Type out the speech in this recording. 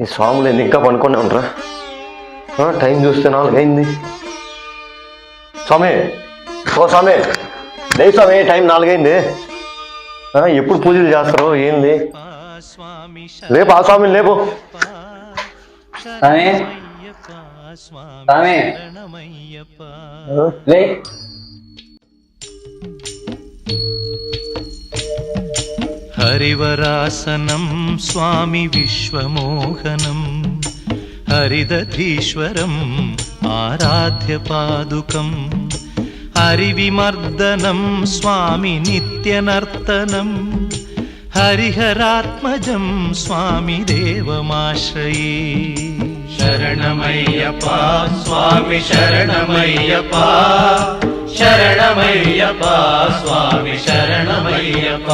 ఈ స్వాములు ఏంది ఇంకా పనుకునే ఉంటారా? టైం చూస్తే 4 అయింది. స్వామి, ఓ స్వామి, లే స్వామి, టైం 4 అయింది. ఎప్పుడు పూజలు చేస్తారు ఏంది? లేపు, ఆ స్వామిని లేపు. స్వామి స్వామి లే. హరివరాసనం స్వామి విశ్వమోహనం హరిదధీశ్వరం ఆరాధ్య పాదుకం హరివిమర్దనం స్వామి నిత్యనర్తనం హరిహరాత్మజం స్వామి దేవమాశ్రయే. శరణమయ్యప్ప స్వామి శరణమయ్యప్ప, శరణమయ్యప్ప స్వామి శరణమయ్యప్ప.